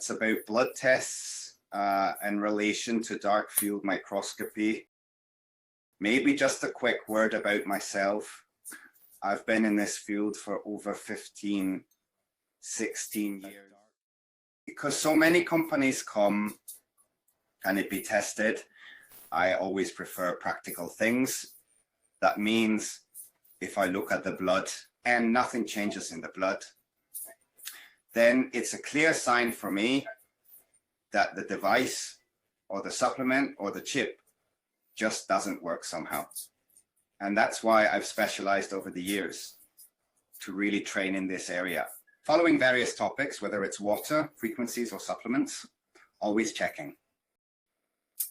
that's about blood tests in relation to dark field microscopy. Maybe just a quick word about myself. I've been in this field for over 15, 16 years. Because so many companies come, can it be tested? I always prefer practical things. That means if I look at the blood and nothing changes in the blood, then it's a clear sign for me that the device or the supplement or the chip just doesn't work somehow. And that's why I've specialized over the years to really train in this area. Following various topics, whether it's water, frequencies, or supplements, always checking.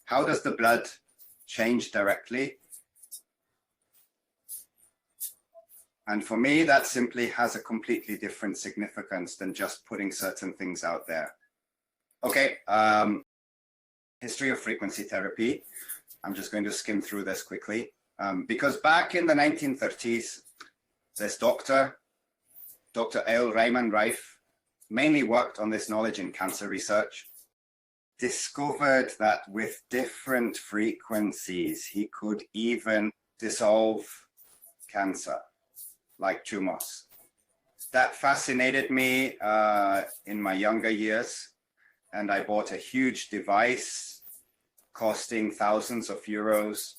How does the blood change directly? And for me, that simply has a completely different significance than just putting certain things out there. Okay, history of frequency therapy. I'm just going to skim through this quickly. Because back in the 1930s, this Dr. L. Raymond Reif mainly worked on this knowledge in cancer research, discovered that with different frequencies, he could even dissolve cancer, like tumors. That fascinated me in my younger years, and I bought a huge device costing thousands of euros,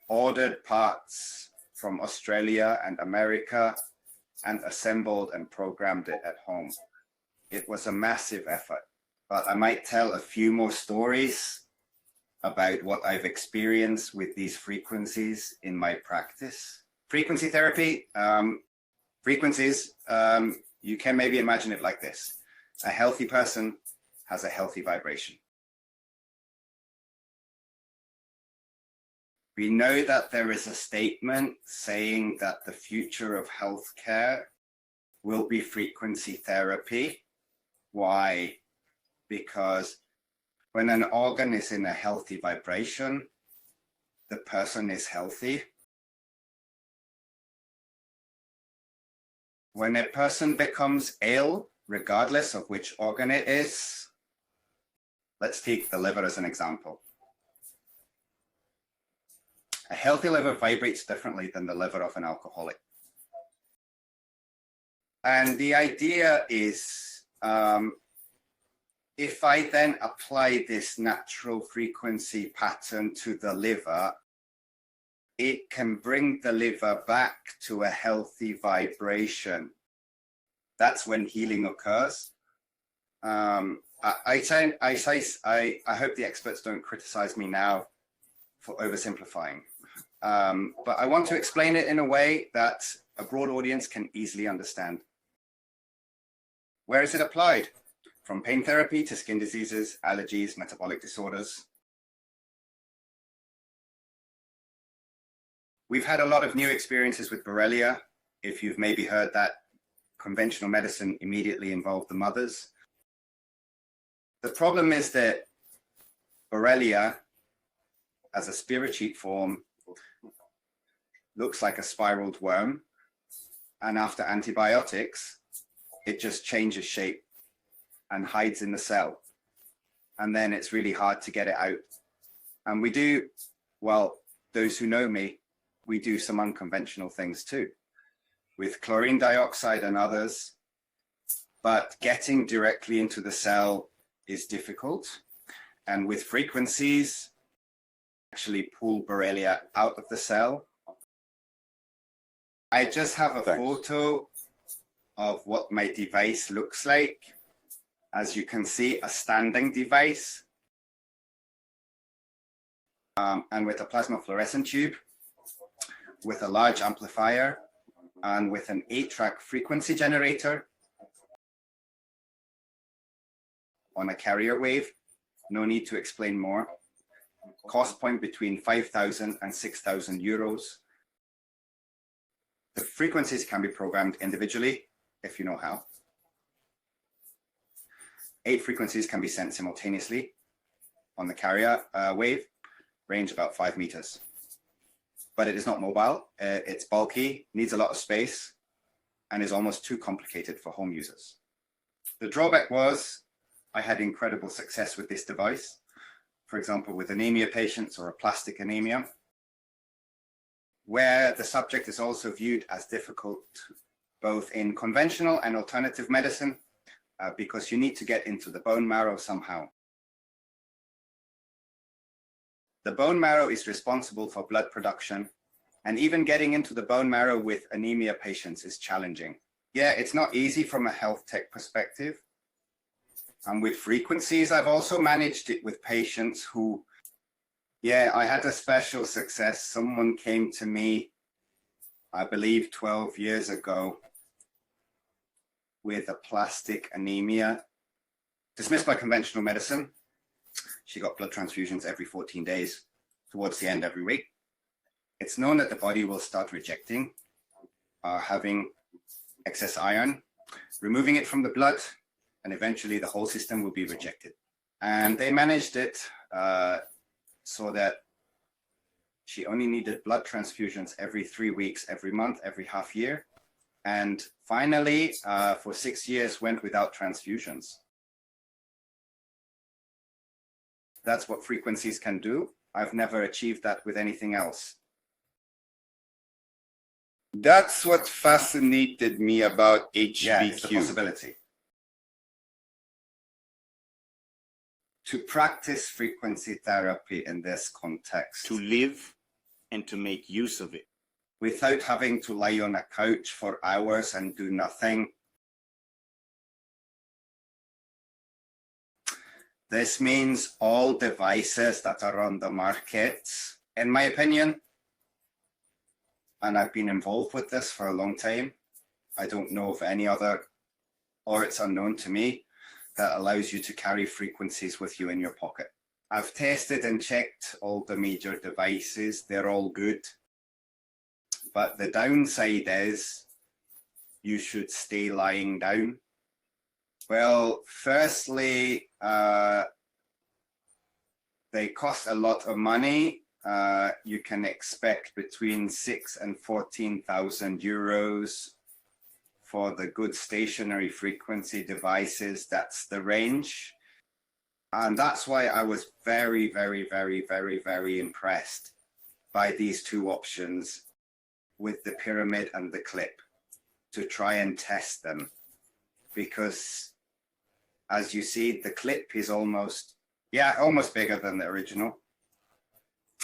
ordered parts from Australia and America, and assembled and programmed it at home. It was a massive effort, but I might tell a few more stories about what I've experienced with these frequencies in my practice. Frequency therapy, frequencies, you can maybe imagine it like this. A healthy person has a healthy vibration. We know that there is a statement saying that the future of healthcare will be frequency therapy. Why? Because when an organ is in a healthy vibration, the person is healthy. When a person becomes ill, regardless of which organ it is, let's take the liver as an example. A healthy liver vibrates differently than the liver of an alcoholic. And the idea is, if I then apply this natural frequency pattern to the liver, it can bring the liver back to a healthy vibration. That's when healing occurs. I hope the experts don't criticize me now for oversimplifying. But I want to explain it in a way that a broad audience can easily understand. Where is it applied? From pain therapy to skin diseases, allergies, metabolic disorders. We've had a lot of new experiences with Borrelia. If you've maybe heard that conventional medicine immediately involved the mothers. The problem is that Borrelia, as a spirochete form, looks like a spiraled worm, and after antibiotics, it just changes shape and hides in the cell, and then it's really hard to get it out. And we do, well, those who know me, we do some unconventional things too, with chlorine dioxide and others, but getting directly into the cell is difficult, and with frequencies, actually pull Borrelia out of the cell. I just have a photo of what my device looks like. As you can see, a standing device, and with a plasma fluorescent tube, with a large amplifier, and with an 8-track frequency generator on a carrier wave. No need to explain more. Cost point between 5,000 and 6,000 euros. The frequencies can be programmed individually if you know how. 8 frequencies can be sent simultaneously on the carrier wave, range about 5 meters. But it is not mobile, it's bulky, needs a lot of space, and is almost too complicated for home users. The drawback was I had incredible success with this device. For example, with anemia patients or aplastic anemia, where the subject is also viewed as difficult both in conventional and alternative medicine because you need to get into the bone marrow somehow. The bone marrow is responsible for blood production, and even getting into the bone marrow with anemia patients is challenging. Yeah, it's not easy from a health tech perspective. And with frequencies, I've also managed it with patients who, yeah, I had a special success. Someone came to me, I believe 12 years ago, with aplastic anemia, dismissed by conventional medicine. She got blood transfusions every 14 days, towards the end every week. It's known that the body will start rejecting, having excess iron, removing it from the blood, and eventually the whole system will be rejected. And they managed it so that she only needed blood transfusions every 3 weeks, every month, every half year. And finally, for 6 years, went without transfusions. That's what frequencies can do. I've never achieved that with anything else. That's what fascinated me about HBQ. Yeah, it's the possibility. To practice frequency therapy in this context. To live and to make use of it. Without having to lie on a couch for hours and do nothing. This means all devices that are on the market, in my opinion, and I've been involved with this for a long time, I don't know of any other, or it's unknown to me, that allows you to carry frequencies with you in your pocket. I've tested and checked all the major devices, they're all good. But the downside is you should stay lying down. Well, firstly, they cost a lot of money. You can expect between 6,000 and 14,000 euros for the good stationary frequency devices. That's the range. And that's why I was very, very, very, very, very impressed by these two options with the pyramid and the clip to try and test them. Because as you see, the clip is almost bigger than the original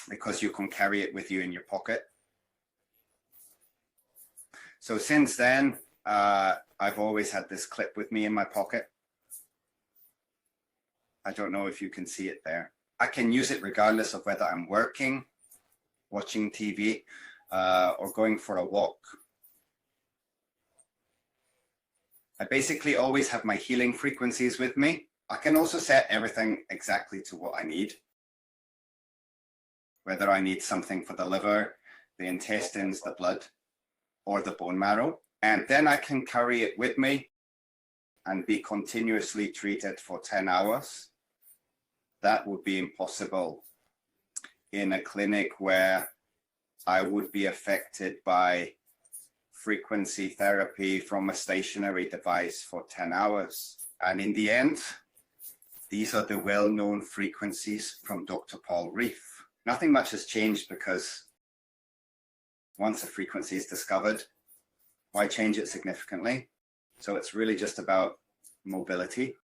because you can carry it with you in your pocket. So since then, I've always had this clip with me in my pocket. I don't know if you can see it there. I can use it regardless of whether I'm working, watching TV, or going for a walk. I basically always have my healing frequencies with me. I can also set everything exactly to what I need. Whether I need something for the liver, the intestines, the blood, or the bone marrow. And then I can carry it with me and be continuously treated for 10 hours. That would be impossible in a clinic where I would be affected by frequency therapy from a stationary device for 10 hours. And in the end, these are the well-known frequencies from Dr. Paul Reef. Nothing much has changed because once a frequency is discovered, why change it significantly? So it's really just about mobility.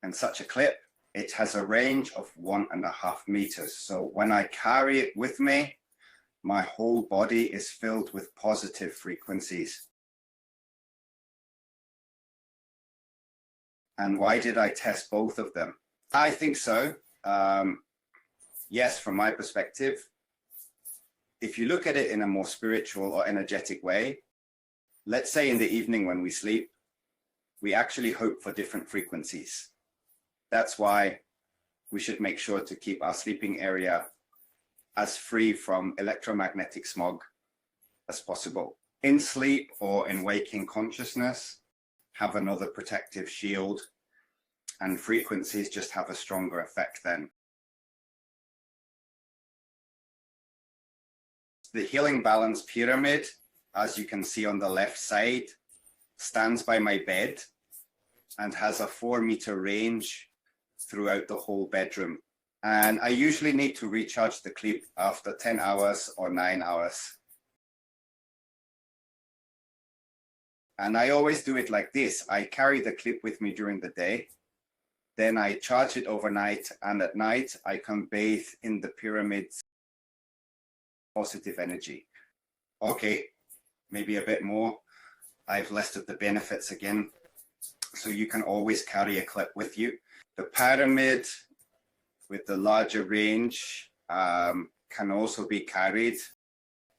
And such a clip, it has a range of 1.5 meters. So when I carry it with me, my whole body is filled with positive frequencies. And why did I test both of them? I think so. Yes, from my perspective, if you look at it in a more spiritual or energetic way, let's say in the evening when we sleep, we actually hope for different frequencies. That's why we should make sure to keep our sleeping area as free from electromagnetic smog as possible. In sleep or in waking consciousness, have another protective shield, and frequencies just have a stronger effect then. The healing balance pyramid, as you can see on the left side, stands by my bed. and has a 4-meter range throughout the whole bedroom. And I usually need to recharge the clip after 10 hours or 9 hours. And I always do it like this. I carry the clip with me during the day. Then I charge it overnight, and at night I can bathe in the pyramid's positive energy. Okay, maybe a bit more. I've listed the benefits again. So you can always carry a clip with you. The pyramid with the larger range can also be carried.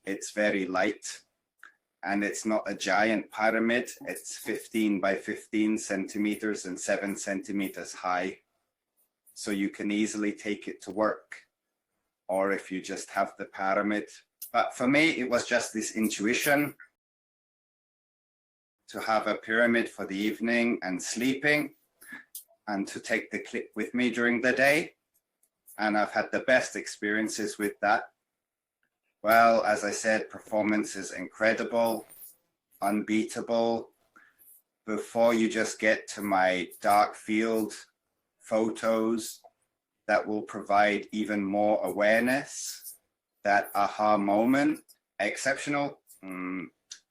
It's very light, and it's not a giant pyramid. It's 15 by 15 centimeters and 7 centimeters high. So you can easily take it to work, or if you just have the pyramid. But for me, it was just this intuition to have a pyramid for the evening and sleeping, and to take the clip with me during the day. And I've had the best experiences with that. Well, as I said, performance is incredible, unbeatable. Before you just get to my dark field photos that will provide even more awareness, that aha moment, exceptional,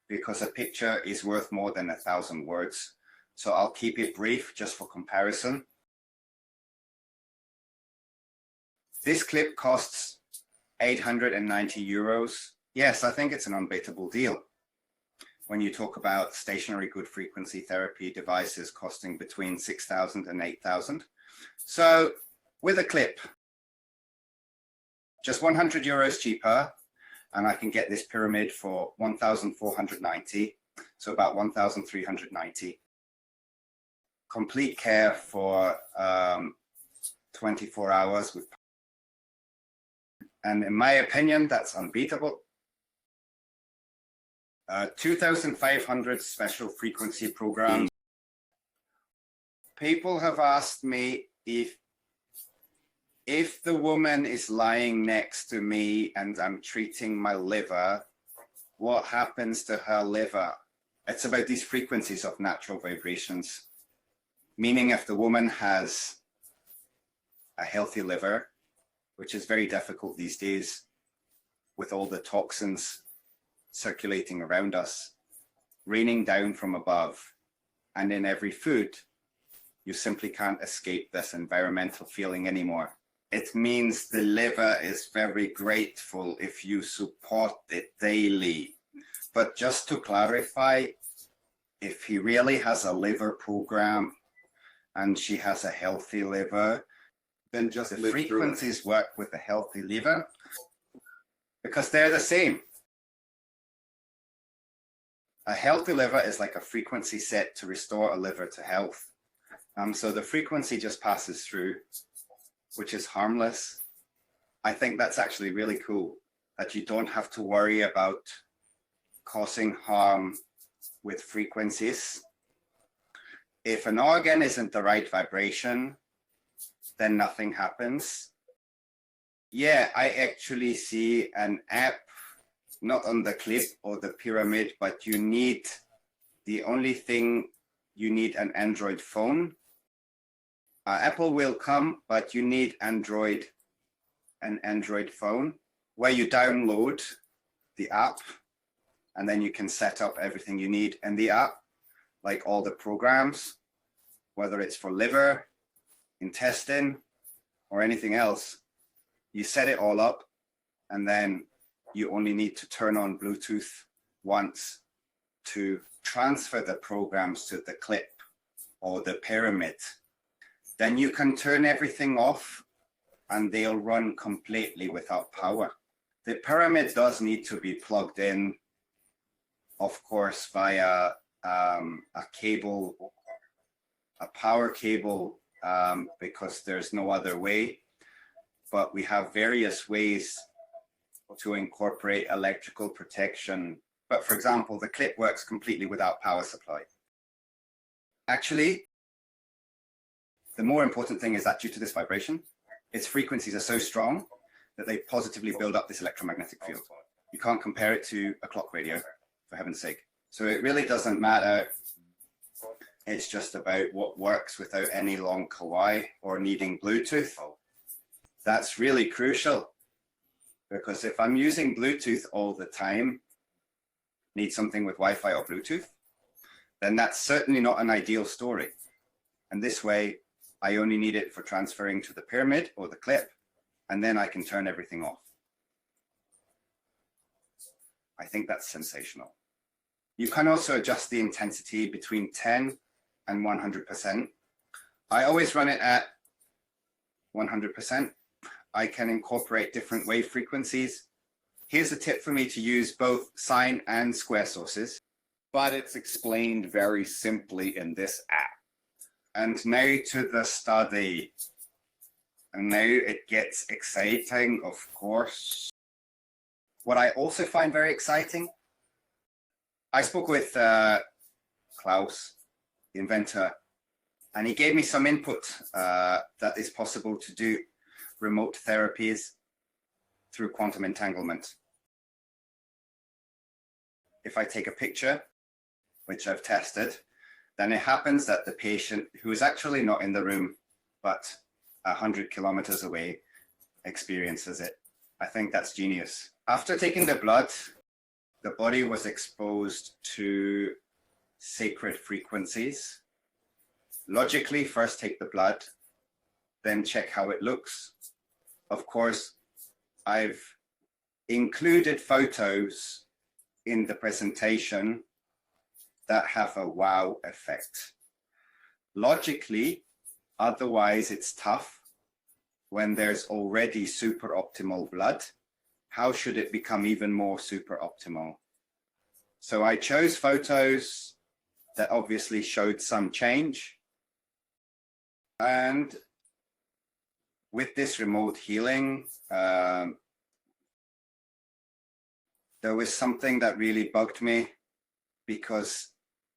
because a picture is worth more than 1,000 words. So I'll keep it brief just for comparison. This clip costs 890 euros. Yes, I think it's an unbeatable deal when you talk about stationary good frequency therapy devices costing between 6,000 and 8,000. So with a clip, just 100 euros cheaper, and I can get this pyramid for 1,490, so about 1,390. Complete care for 24 hours with. And in my opinion, that's unbeatable. 2,500 special frequency programs. People have asked me if the woman is lying next to me and I'm treating my liver, what happens to her liver? It's about these frequencies of natural vibrations. Meaning if the woman has a healthy liver, which is very difficult these days with all the toxins circulating around us, raining down from above, and in every food, you simply can't escape this environmental feeling anymore. It means the liver is very grateful if you support it daily. But just to clarify, if he really has a liver program and she has a healthy liver, then just the frequencies work with a healthy liver because they're the same. A healthy liver is like a frequency set to restore a liver to health. So the frequency just passes through, which is harmless. I think that's actually really cool, that you don't have to worry about causing harm with frequencies. If an organ isn't the right vibration, then nothing happens. Yeah, I actually see an app, not on the clip or the pyramid, but you need, the only thing, you need an Android phone. Apple will come, but you need an Android phone where you download the app and then you can set up everything you need in the app, like all the programs, whether it's for liver, intestine, or anything else. You set it all up, and then you only need to turn on Bluetooth once to transfer the programs to the clip or the pyramid. Then you can turn everything off and they'll run completely without power. The pyramid does need to be plugged in, of course, via a cable, a power cable, because there's no other way. But we have various ways to incorporate electrical protection. But for example, the clip works completely without power supply. Actually, the more important thing is that due to this vibration, its frequencies are so strong that they positively build up this electromagnetic field. You can't compare it to a clock radio, for heaven's sake. So it really doesn't matter It's just about what works without any long kawaii or needing Bluetooth. That's really crucial, because if I'm using Bluetooth all the time, need something with Wi-Fi or Bluetooth, then that's certainly not an ideal story. And this way, I only need it for transferring to the pyramid or the clip, and then I can turn everything off. I think that's sensational. You can also adjust the intensity between 10 and 100%. I always run it at 100%. I can incorporate different wave frequencies. Here's a tip for me to use both sine and square sources, But it's explained very simply in this app. And now to the study. And now it gets exciting, of course. What I also find very exciting, I spoke with Klaus, the inventor, and he gave me some input that is possible to do remote therapies through quantum entanglement. If I take a picture, which I've tested, then it happens that the patient, who is actually not in the room, but 100 kilometers away, experiences it. I think that's genius. After taking the blood, the body was exposed to sacred frequencies. Logically, first take the blood, then check how it looks. Of course, I've included photos in the presentation that have a wow effect. Logically, otherwise it's tough when there's already super optimal blood. How should it become even more super optimal? So I chose photos that obviously showed some change. And with this remote healing, there was something that really bugged me, because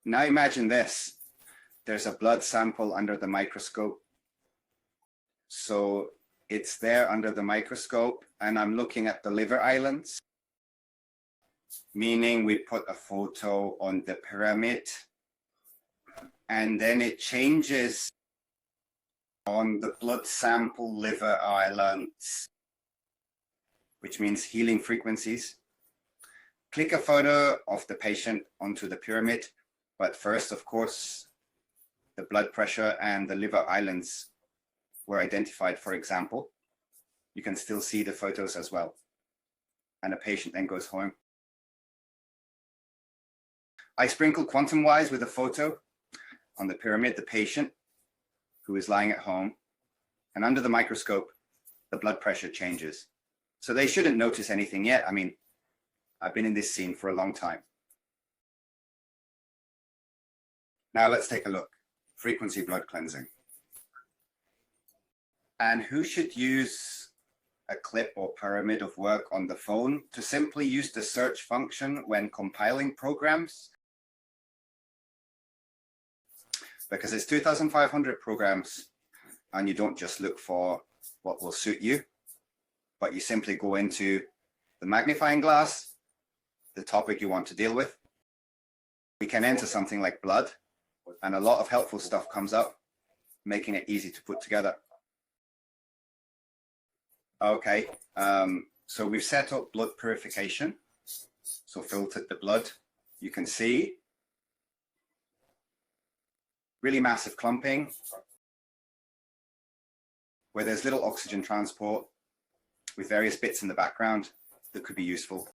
now imagine this, there's a blood sample under the microscope. So it's there under the microscope, and I'm looking at the liver islands, meaning we put a photo on the pyramid, and then it changes on the blood sample liver islands, which means healing frequencies. Click a photo of the patient onto the pyramid, but first, of course, the blood pressure and the liver islands were identified, for example. You can still see the photos as well. And the patient then goes home. I sprinkle quantum-wise with a photo on the pyramid, the patient who is lying at home, and under the microscope, the blood pressure changes. So they shouldn't notice anything yet. I mean, I've been in this scene for a long time. Now let's take a look. Frequency blood cleansing. And who should use a clip or pyramid of work on the phone? To simply use the search function when compiling programs, because it's 2,500 programs, and you don't just look for what will suit you, but you simply go into the magnifying glass, the topic you want to deal with. We can enter something like blood, and a lot of helpful stuff comes up, making it easy to put together. Okay, so we've set up blood purification. So filtered the blood. You can see really massive clumping where there's little oxygen transport with various bits in the background that could be useful,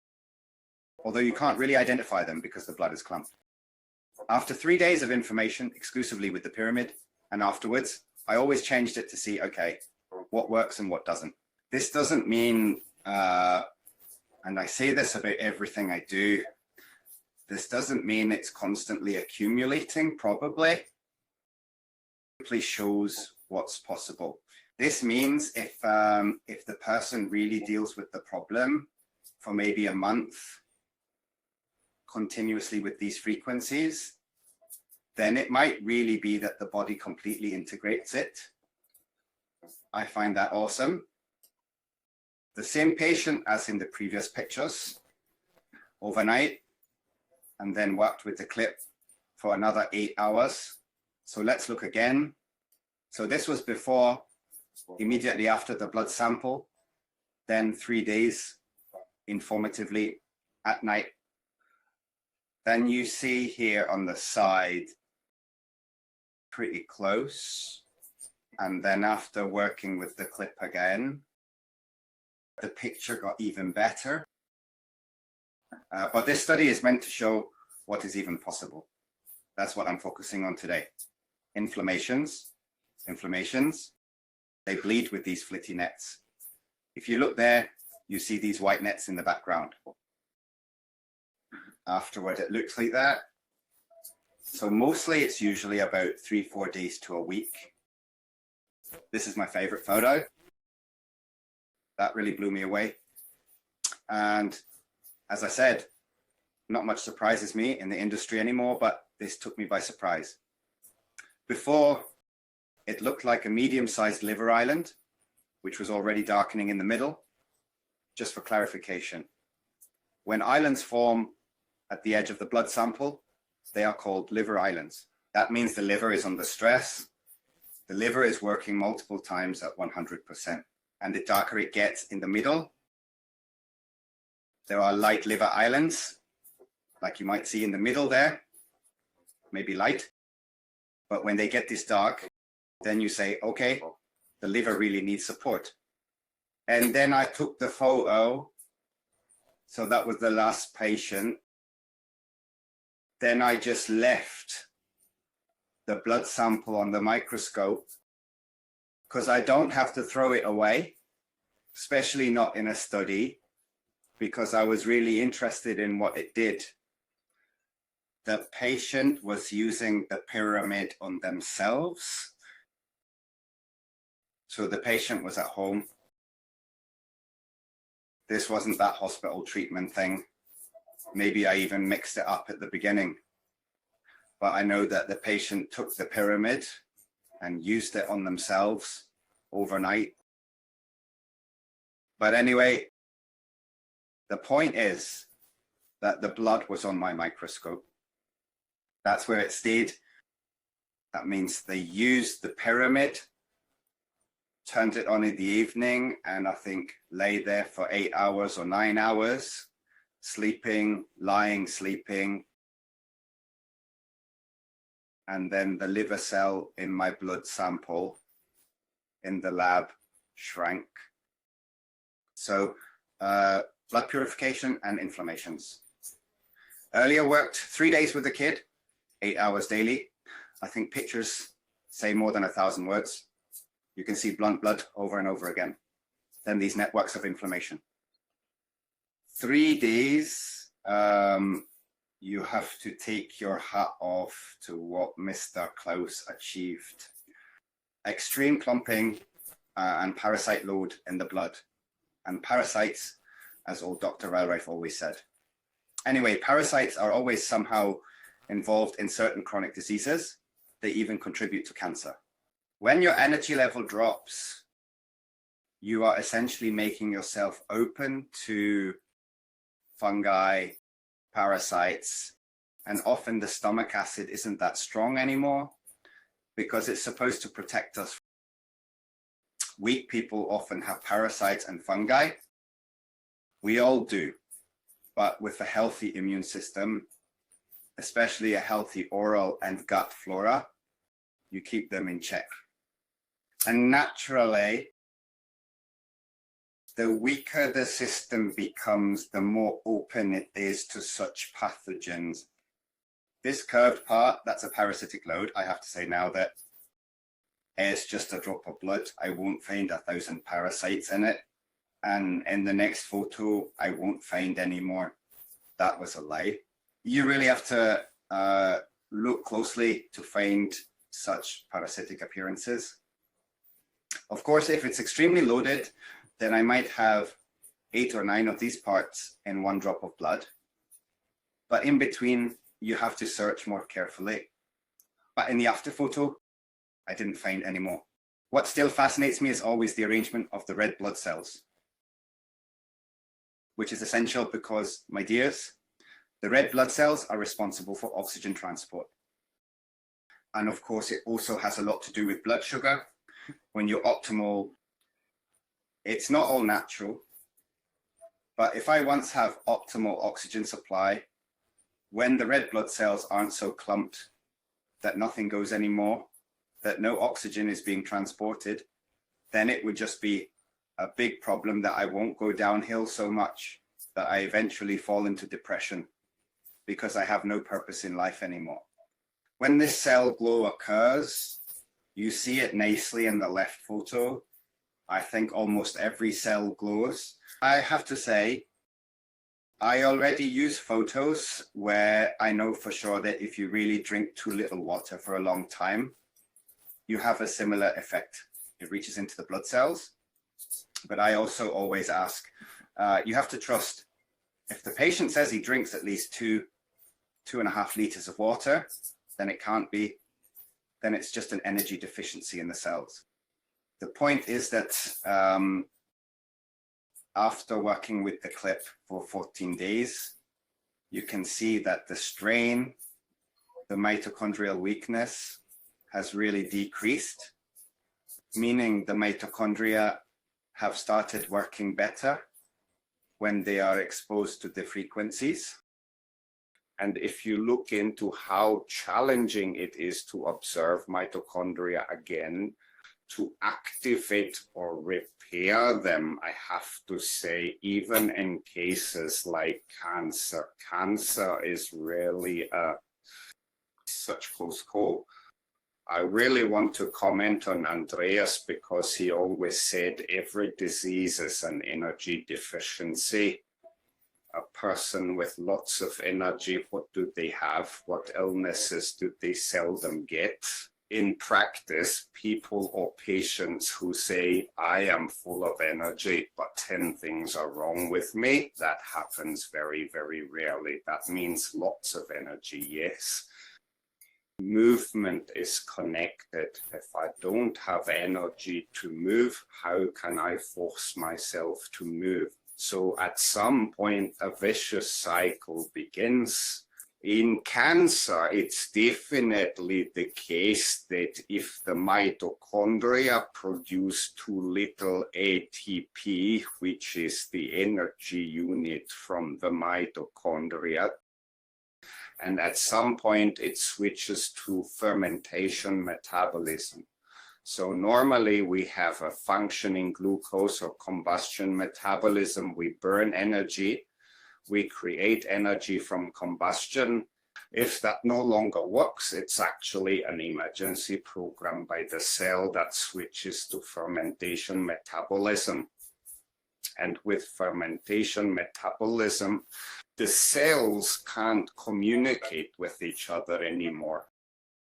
although you can't really identify them because the blood is clumped. After 3 days of information exclusively with the pyramid, and afterwards, I always changed it to see, okay, what works and what doesn't. This doesn't mean, and I say this about everything I do, this doesn't mean it's constantly accumulating, probably. It simply shows what's possible. This means if the person really deals with the problem for maybe a month, continuously with these frequencies, then it might really be that the body completely integrates it. I find that awesome. The same patient as in the previous pictures, overnight, and then worked with the clip for another 8 hours. So let's look again. So this was before, immediately after the blood sample, then 3 days informatively at night. Then you see here on the side, pretty close. And then after working with the clip again, the picture got even better. But this study is meant to show what is even possible. That's what I'm focusing on today. Inflammations, they bleed with these flitty nets. If you look there, you see these white nets in the background. Afterward, it looks like that. So mostly it's usually about 3-4 days to a week. This is my favorite photo. That really blew me away. And as I said, not much surprises me in the industry anymore, but this took me by surprise. Before, it looked like a medium-sized liver island, which was already darkening in the middle. Just for clarification, when islands form at the edge of the blood sample, they are called liver islands. That means the liver is under stress. The liver is working multiple times at 100%. And the darker it gets in the middle, there are light liver islands, like you might see in the middle there, maybe light. But when they get this dark, then you say, okay, the liver really needs support. And then I took the photo. So that was the last patient. Then I just left the blood sample on the microscope because I don't have to throw it away, especially not in a study, because I was really interested in what it did. The patient was using the pyramid on themselves. So the patient was at home. This wasn't that hospital treatment thing. Maybe I even mixed it up at the beginning. But I know that the patient took the pyramid and used it on themselves overnight. But anyway, the point is that the blood was on my microscope. That's where it stayed. That means they used the pyramid, turned it on in the evening, and I think lay there for 8 hours or 9 hours, sleeping, lying, sleeping. And then the liver cell in my blood sample in the lab shrank. So blood purification and inflammations. Earlier worked 3 days with the kid, 8 hours daily. I think pictures say more than 1,000 words. You can see blunt blood over and over again. Then these networks of inflammation. 3 days, you have to take your hat off to what Mr. Klaus achieved. Extreme clumping and parasite load in the blood. And parasites, as old Dr. Elrife always said. Anyway, parasites are always somehow involved in certain chronic diseases. They even contribute to cancer. When your energy level drops, you are essentially making yourself open to fungi, parasites, and often the stomach acid isn't that strong anymore because it's supposed to protect us. Weak people often have parasites and fungi. We all do, but with a healthy immune system, especially a healthy oral and gut flora, you keep them in check. And naturally, the weaker the system becomes, the more open it is to such pathogens. This curved part, that's a parasitic load. I have to say now that it's just a drop of blood. I won't find 1,000 parasites in it. And in the next photo, I won't find any more. That was a lie. You really have to look closely to find such parasitic appearances. Of course, if it's extremely loaded, then I might have 8 or 9 of these parts in one drop of blood. But in between, you have to search more carefully. But in the after photo, I didn't find any more. What still fascinates me is always the arrangement of the red blood cells, which is essential because, my dears, the red blood cells are responsible for oxygen transport. And of course, it also has a lot to do with blood sugar. When you're optimal, it's not all natural. But if I once have optimal oxygen supply, when the red blood cells aren't so clumped that nothing goes anymore, that no oxygen is being transported, then it would just be a big problem that I won't go downhill so much that I eventually fall into depression because I have no purpose in life anymore. When this cell glow occurs, you see it nicely in the left photo. I think almost every cell glows. I have to say, I already use photos where I know for sure that if you really drink too little water for a long time, you have a similar effect. It reaches into the blood cells. But I also always ask, you have to trust, if the patient says he drinks at least 2.5 liters of water, then it can't be, then it's just an energy deficiency in the cells. The point is that after working with the clip for 14 days, you can see that the strain, the mitochondrial weakness has really decreased, meaning the mitochondria have started working better when they are exposed to the frequencies. And if you look into how challenging it is to observe mitochondria again, to activate or repair them, I have to say, even in cases like cancer, cancer is really such close call. I really want to comment on Andreas because he always said every disease is an energy deficiency. A person with lots of energy, what do they have? What illnesses do they seldom get? In practice, people or patients who say, I am full of energy, but 10 things are wrong with me, that happens very, very rarely. That means lots of energy, yes. Movement is connected. If I don't have energy to move, how can I force myself to move? So at some point, a vicious cycle begins. In cancer, it's definitely the case that if the mitochondria produce too little ATP, which is the energy unit from the mitochondria, and at some point it switches to fermentation metabolism. So normally we have a functioning glucose or combustion metabolism. We burn energy. We create energy from combustion. If that no longer works, it's actually an emergency program by the cell that switches to fermentation metabolism. And with fermentation metabolism, the cells can't communicate with each other anymore.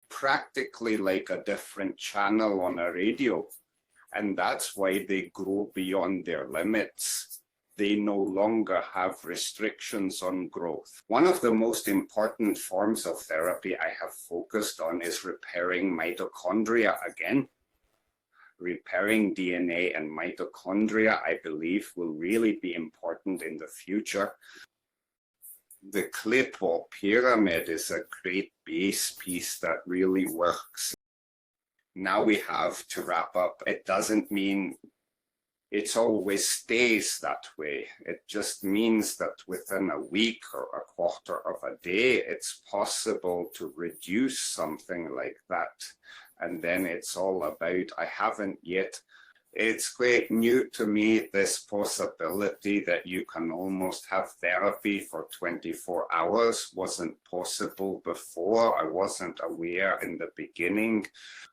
Practically like a different channel on a radio. And that's why they grow beyond their limits. They no longer have restrictions on growth. One of the most important forms of therapy I have focused on is repairing mitochondria again. Repairing DNA and mitochondria, I believe, will really be important in the future. The clip or pyramid is a great base piece that really works. Now we have to wrap up. It doesn't mean it always stays that way. It just means that within a week or a quarter of a day, it's possible to reduce something like that. And then it's all about, I haven't yet. It's quite new to me, this possibility that you can almost have therapy for 24 hours. Wasn't possible before. I wasn't aware in the beginning.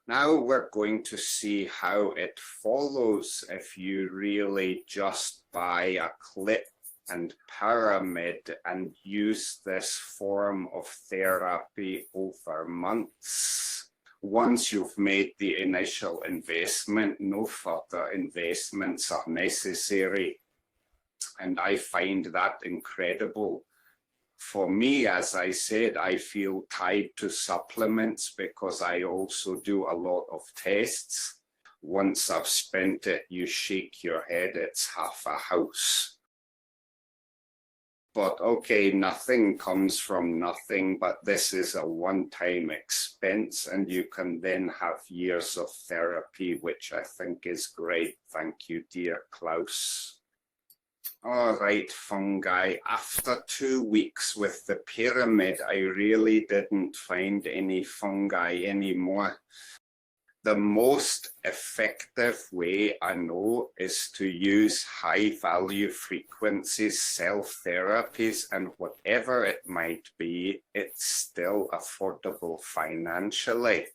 Now we're going to see how it follows if you really just buy a clip and pyramid and use this form of therapy over months. Once you've made the initial investment, no further investments are necessary. And I find that incredible. For me, as I said, I feel tied to supplements because I also do a lot of tests. Once I've spent it, you shake your head, it's half a house. But okay, nothing comes from nothing, but this is a one-time expense, and you can then have years of therapy, which I think is great. Thank you, dear Klaus. All right, fungi. After 2 weeks with the pyramid, I really didn't find any fungi anymore. The most effective way I know is to use high value frequencies, cell therapies, and whatever it might be, it's still affordable financially.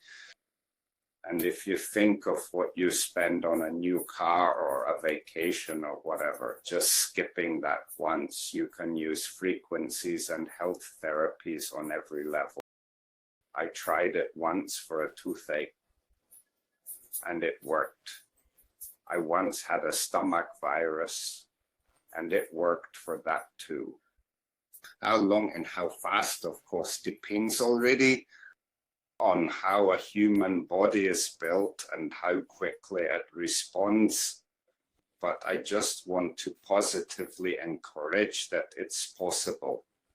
And if you think of what you spend on a new car or a vacation or whatever, just skipping that once, you can use frequencies and health therapies on every level. I tried it once for a toothache, and it worked. I once had a stomach virus, and it worked for that too. How long and how fast, of course, depends already on how a human body is built and how quickly it responds. But I just want to positively encourage that it's possible.